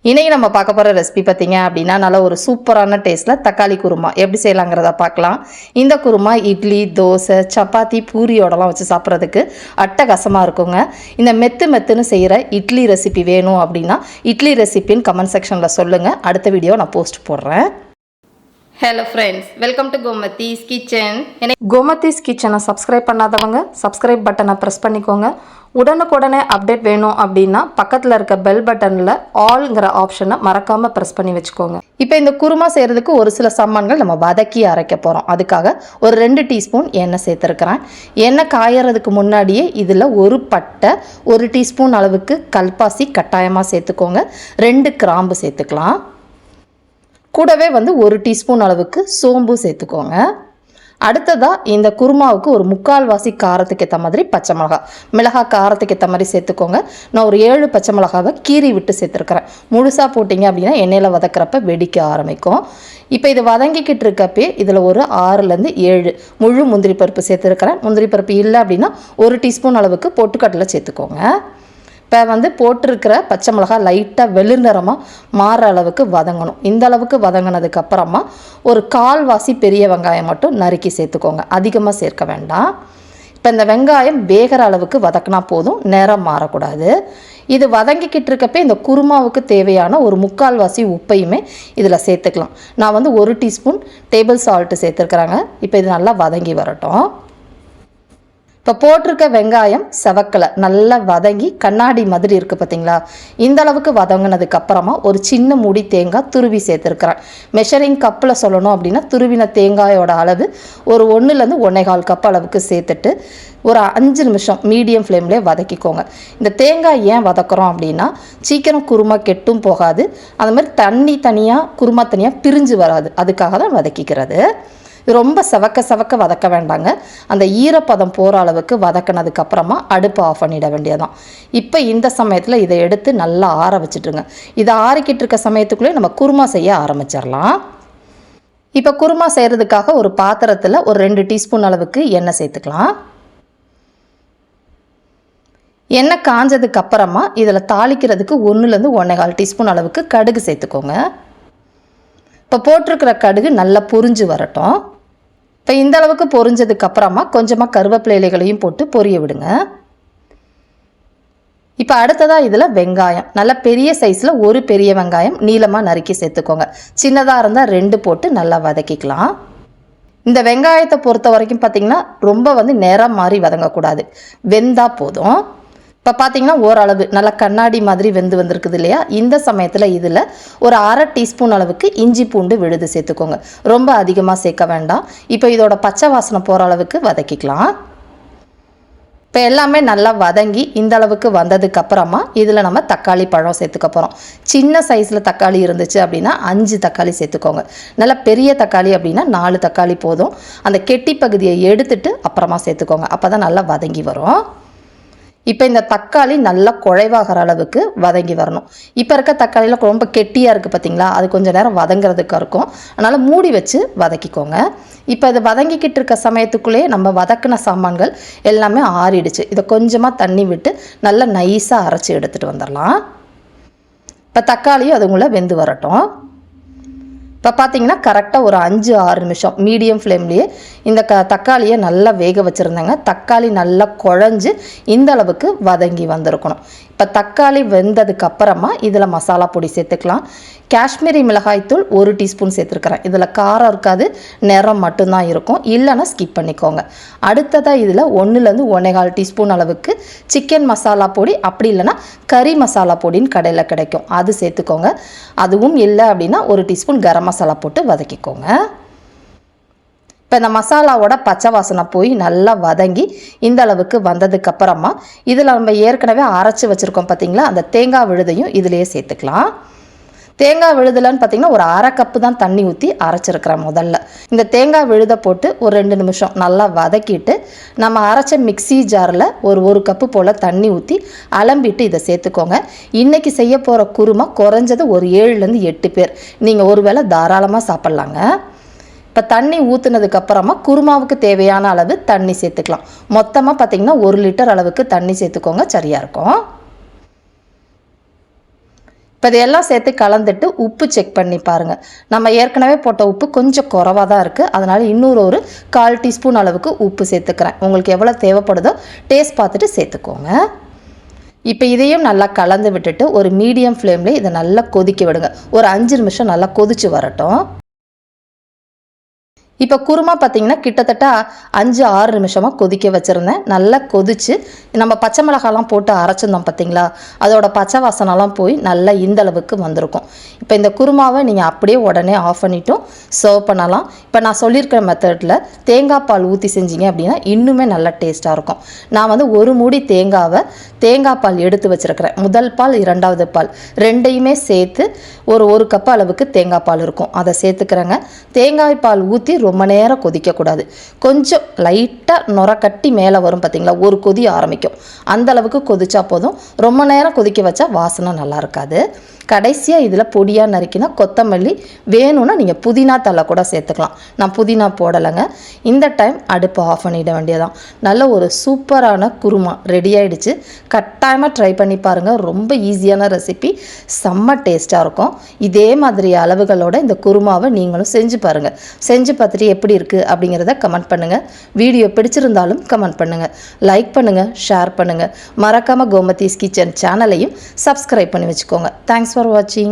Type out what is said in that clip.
இன்றைக்கி நம்ம பார்க்க போகிற ரெசிபி பார்த்திங்க அப்படின்னா நல்ல ஒரு சூப்பரான டேஸ்ட்டில் தக்காளி குருமா எப்படி செய்யலாங்கிறத பார்க்கலாம். இந்த குருமா இட்லி, தோசை, சப்பாத்தி, பூரியோடலாம் வச்சு சாப்பிட்றதுக்கு அட்டகாசமாக இருக்குங்க. இந்த மெத்துன்னு செய்கிற இட்லி ரெசிபி வேணும் அப்படின்னா இட்லி ரெசிபின்னு கமெண்ட் செக்ஷனில் சொல்லுங்கள். அடுத்த வீடியோ நான் போஸ்ட் போடுறேன். Hello friends, welcome to Gomathi's kitchen. Gomathi's கிச்சனை சப்ஸ்கிரைப் பண்ணாதவங்க சப்ஸ்கிரைப் பட்டனை ப்ரெஸ் பண்ணிக்கோங்க. உடனுக்குடனே அப்டேட் வேணும் அப்படின்னா பக்கத்தில் இருக்க பெல் பட்டனில் ஆல்ங்கிற ஆப்ஷனை மறக்காமல் ப்ரெஸ் பண்ணி வச்சுக்கோங்க. இப்போ இந்த குருமா செய்கிறதுக்கு ஒரு சில சாமான்கள் நம்ம வதக்கி அரைக்க போகிறோம். அதுக்காக ஒரு 2 டீஸ்பூன் எண்ணெய் சேர்த்துருக்கிறேன். எண்ணெய் காயறதுக்கு முன்னாடியே இதில் ஒரு பட்டை, 1 டீஸ்பூன் அளவுக்கு கல்பாசி கட்டாயமாக சேர்த்துக்கோங்க. 2 கிராம்பு சேர்த்துக்கலாம். கூடவே 1 டீஸ்பூன் அளவுக்கு சோம்பு சேர்த்துக்கோங்க. அடுத்ததாக இந்த குருமாவுக்கு ஒரு 3/4 வாசி காரத்துக்கு ஏற்ற மாதிரி பச்சை மிளகாய் காரத்துக்கு ஏற்ற மாதிரி சேர்த்துக்கோங்க. நான் ஒரு 7 பச்சை மிளகாவை கீறி விட்டு சேர்த்துருக்கிறேன். முழுசாக போட்டிங்க அப்படின்னா எண்ணெயில் வதக்கிறப்ப வெடிக்க ஆரம்பிக்கும். இப்போ இது வதங்கிக்கிட்டு இருக்கப்பே இதில் ஒரு 6லேருந்து 7 முழு முந்திரி பருப்பு சேர்த்துருக்கிறேன். முந்திரி பருப்பு இல்லை அப்படின்னா 1 டீஸ்பூன் அளவுக்கு பொட்டுக்கடலை சேர்த்துக்கோங்க. இப்போ போட்டிருக்கிற பச்சை மிளகாய் லைட்டாக வெளிர் நிறமாக மாற அளவுக்கு வதங்கணும். இந்த அளவுக்கு வதங்கினதுக்கப்புறமா ஒரு 1/4 வாசி பெரிய வெங்காயம் மட்டும் நறுக்கி சேர்த்துக்கோங்க. அதிகமாக சேர்க்க வேண்டாம். இப்போ இந்த வெங்காயம் வேகிற அளவுக்கு வதக்கினா போதும், நிறம் மாறக்கூடாது. இது வதங்கிக்கிட்டு இருக்கப்பே இந்த குருமாவுக்கு தேவையான ஒரு 3/4 வாசி உப்பையுமே இதில் சேர்த்துக்கலாம். நான் 1 டீஸ்பூன் டேபிள் சால்ட்டு சேர்த்துருக்குறாங்க. இப்போ இது நல்லா வதங்கி வரட்டும். இப்போ போட்டிருக்க வெங்காயம் செவக்கலை நல்லா வதங்கி கண்ணாடி மாதிரி இருக்குது பார்த்தீங்களா? இந்த அளவுக்கு வதங்கினதுக்கப்புறமா ஒரு சின்ன மூடி தேங்காய் துருவி சேர்த்துருக்குறேன். மெஷரிங் கப்பில் சொல்லணும் அப்படின்னா துருவின தேங்காயோட அளவு ஒரு 1லேருந்து 1.25 கப் அளவுக்கு சேர்த்துட்டு ஒரு 5 நிமிஷம் மீடியம் ஃப்ளேம்லேயே வதக்கிக்கோங்க. இந்த தேங்காய் ஏன் வதக்குறோம் அப்படின்னா சீக்கிரம் குருமா கெட்டும் போகாது, அது மாதிரி தண்ணி தனியாக குருமா தனியாக பிரிஞ்சு வராது, அதுக்காக தான் வதக்கிக்கிறது. ரொம்ப செவக்க வதக்க வேண்டாங்க. அந்த ஈரப்பதம் போகிற அளவுக்கு வதக்கினதுக்கப்புறமா அடுப்பு ஆஃப் பண்ணிட வேண்டியதான். இப்போ இந்த சமயத்தில் இதை எடுத்து நல்லா ஆற வச்சுட்டுருங்க. இதை ஆறிக்கிட்டு இருக்க சமயத்துக்குள்ளே நம்ம குருமா செய்ய ஆரம்பிச்சிடலாம். இப்போ குருமா செய்கிறதுக்காக ஒரு பாத்திரத்தில் ஒரு 2 டீஸ்பூன் அளவுக்கு எண்ணெய் சேர்த்துக்கலாம். எண்ணெய் காஞ்சதுக்கப்புறமா இதில் தாளிக்கிறதுக்கு 1லேருந்து 1.25 டீஸ்பூன் அளவுக்கு கடுகு சேர்த்துக்கோங்க. இப்போ போட்டிருக்கிற கடுகு நல்லா பொரிஞ்சு வரட்டும். இப்போ இந்த அளவுக்கு பொரிஞ்சதுக்கப்புறமா கொஞ்சமாக கருவேப்பிலை இலைகளையும் போட்டு பொரிய விடுங்க. இப்போ அடுத்ததாக இதில் வெங்காயம் நல்ல பெரிய சைஸில் ஒரு பெரிய வெங்காயம் நீளமாக நறுக்கி சேர்த்துக்கோங்க. சின்னதாக இருந்தால் 2 போட்டு நல்லா வதக்கிக்கலாம். இந்த வெங்காயத்தை பொறுத்த வரைக்கும் பார்த்திங்கன்னா ரொம்ப நிறம் மாறி வதங்கக்கூடாது, வெந்தா போதும். இப்போ பார்த்தீங்கன்னா ஓரளவு நல்லா கண்ணாடி மாதிரி வெந்து வந்திருக்குது இல்லையா? இந்த சமயத்தில் இதில் ஒரு 1/2 டீஸ்பூன் அளவுக்கு இஞ்சி பூண்டு விழுது சேர்த்துக்கோங்க. ரொம்ப அதிகமாக சேர்க்க வேண்டாம். இப்போ இதோட பச்சை வாசனை போகிற அளவுக்கு வதக்கிக்கலாம். இப்போ எல்லாமே நல்லா வதங்கி இந்த அளவுக்கு வந்ததுக்கப்புறமா இதில் நம்ம தக்காளி பழம் சேர்த்துக்க போகிறோம். சின்ன சைஸில் தக்காளி இருந்துச்சு அப்படின்னா 5 தக்காளி சேர்த்துக்கோங்க. நல்லா பெரிய தக்காளி அப்படின்னா 4 தக்காளி போதும். அந்த கெட்டி பகுதியை எடுத்துட்டு அப்புறமா சேர்த்துக்கோங்க. அப்போ தான் நல்லா வதங்கி வரும். இப்போ இந்த தக்காளி நல்லா குழைவாகிற அளவுக்கு வதங்கி வரணும். இப்போ இருக்க தக்காளியில் ரொம்ப கெட்டியாக இருக்குது பார்த்தீங்களா? அது கொஞ்சம் நேரம் வதங்கிறதுக்கு இருக்கும். அதனால் மூடி வச்சு வதக்கிக்கோங்க. இப்போ இது வதங்கிக்கிட்டு இருக்க சமயத்துக்குள்ளேயே நம்ம வதக்கின சாமான்கள் எல்லாமே ஆறிடுச்சு. இதை கொஞ்சமாக தண்ணி விட்டு நல்லா நைஸாக அரைச்சி எடுத்துகிட்டு வந்துடலாம். இப்போ தக்காளியும் அதுக்குள்ளே வெந்து வரட்டும். இப்போ பார்த்தீங்கன்னா கரெக்டாக ஒரு 5-6 நிமிஷம் மீடியம் ஃப்ளேம்லேயே இந்த தக்காளியை நல்லா வேக வச்சுருந்தாங்க. தக்காளி நல்லா குழஞ்சி இந்த அளவுக்கு வதங்கி வந்திருக்கணும். இப்போ தக்காளி வெந்ததுக்கப்புறமா இதில் மசாலா பொடி சேர்த்துக்கலாம். காஷ்மீரி மிளகாய்த்தூள் 1 டீஸ்பூன் சேர்த்துருக்குறேன். இதில் காரம் இருக்காது, நிறம் மட்டும்தான் இருக்கும், இல்லைன்னா ஸ்கிப் பண்ணிக்கோங்க. அடுத்ததாக இதில் 1லேருந்து 1.25 டீஸ்பூன் அளவுக்கு சிக்கன் மசாலா பொடி, அப்படி இல்லைன்னா கறி மசாலா பொடின்னு கடையில் கிடைக்கும், அது சேர்த்துக்கோங்க. அதுவும் இல்லை அப்படின்னா 1 டீஸ்பூன் கரம் மசாலா போட்டு வதக்கிக்கோங்க. இப்போ இந்த மசாலாவோட பச்சை வாசனை போய் நல்லா வதங்கி இந்த அளவுக்கு வந்ததுக்கப்புறமா இதில் நம்ம ஏற்கனவே அரைச்சி வச்சுருக்கோம் பார்த்தீங்களா? அந்த தேங்காய் விழுதையும் இதிலேயே சேர்த்துக்கலாம். தேங்காய் விழுதலன்னு பார்த்திங்கன்னா ஒரு 1/2 கப்பு தான் தண்ணி ஊற்றி அரைச்சிருக்கிறேன். முதல்ல இந்த தேங்காய் விழுதை போட்டு ஒரு 2 நிமிஷம் நல்லா வதக்கிட்டு நம்ம அரைச்ச மிக்ஸி ஜாரில் ஒரு 1 கப்பு போல் தண்ணி ஊற்றி அலம்பிட்டு இதை சேர்த்துக்கோங்க. இன்றைக்கி செய்ய போகிற குருமா குறைஞ்சது ஒரு 7லேருந்து 8 பேர் நீங்கள் ஒரு வேளை தாராளமாக சாப்பிட்லாங்க. இப்போ தண்ணி ஊற்றுனதுக்கப்புறமா குருமாவுக்கு தேவையான அளவு தண்ணி சேர்த்துக்கலாம். மொத்தமாக பார்த்திங்கன்னா 1 லிட்டர் அளவுக்கு தண்ணி சேர்த்துக்கோங்க, சரியாக இருக்கும். இப்போ இதையெல்லாம் சேர்த்து கலந்துட்டு உப்பு செக் பண்ணி பாருங்கள். நம்ம ஏற்கனவே போட்ட உப்பு கொஞ்சம் குறைவாக தான் இருக்குது. அதனால் இன்னொரு ஒரு 1/4 டீஸ்பூன் அளவுக்கு உப்பு சேர்த்துக்கிறேன். உங்களுக்கு எவ்வளோ தேவைப்படுதோ டேஸ்ட் பார்த்துட்டு சேர்த்துக்கோங்க. இப்போ இதையும் நல்லா கலந்து விட்டுட்டு ஒரு மீடியம் ஃப்ளேம்லேயே இதை நல்லா கொதிக்க விடுங்க. ஒரு 5 நிமிஷம் நல்லா கொதிச்சு வரட்டும். இப்போ குருமா பார்த்திங்கன்னா கிட்டத்தட்ட 5-6 நிமிஷமாக கொதிக்க வச்சுருந்தேன். நல்லா கொதித்து நம்ம பச்சை மிளகாலாம் போட்டு அரைச்சிருந்தோம் பார்த்திங்களா, அதோட பச்சை வாசனெல்லாம் போய் நல்லா இந்த அளவுக்கு வந்திருக்கும். இப்போ இந்த குருமாவை நீங்கள் அப்படியே உடனே ஆஃப் பண்ணிவிட்டும் சர்வ் பண்ணலாம். இப்போ நான் சொல்லியிருக்கிற மெத்தடில் தேங்காய் பால் ஊற்றி செஞ்சீங்க அப்படின்னா இன்னுமே நல்லா டேஸ்ட்டாக இருக்கும். நான் வந்து ஒரு மூடி தேங்காய் பால் எடுத்து வச்சுருக்கிறேன். முதல் பால், 2வது பால் ரெண்டையுமே சேர்த்து ஒரு கப் அளவுக்கு தேங்காய் பால் இருக்கும், அதை சேர்த்துக்கிறேங்க. தேங்காய் பால் ஊற்றி ரொம்ப நேரம் கொதிக்கக்கூடாது. கொஞ்சம் லைட்டாக நுர கட்டி மேலே வரும் பார்த்திங்களா, ஒரு கொதி ஆரம்பிக்கும். அந்த அளவுக்கு கொதிச்சா போதும். ரொம்ப நேரம் கொதிக்க வச்சா வாசனை நல்லா இருக்காது. கடைசியாக இதில் பொடியாக நறுக்கினா கொத்தமல்லி, வேணும்னா நீங்கள் புதினா தழை கூட சேர்த்துக்கலாம். நான் புதினா போடலைங்க. இந்த டைம் அடுப்பை ஆஃப் பண்ணிட வேண்டியதான். நல்ல ஒரு சூப்பரான குருமா ரெடி ஆகிடுச்சு. கட்டாயமாக ட்ரை பண்ணி பாருங்கள். ரொம்ப ஈஸியான ரெசிபி, செம்ம டேஸ்ட்டாக இருக்கும். இதே மாதிரி அளவுகளோட இந்த குருமாவை நீங்களும் செஞ்சு பாருங்கள். செஞ்சு பார்த்துட்டு எப்படி இருக்குது அப்படிங்கிறத கமெண்ட் பண்ணுங்கள். வீடியோ பிடிச்சிருந்தாலும் கமெண்ட் பண்ணுங்கள், லைக் பண்ணுங்கள், ஷேர் பண்ணுங்கள். மறக்காமல் கோமதீஸ் கிச்சன் சேனலையும் சப்ஸ்கிரைப் பண்ணி வச்சுக்கோங்க. Thanks for watching.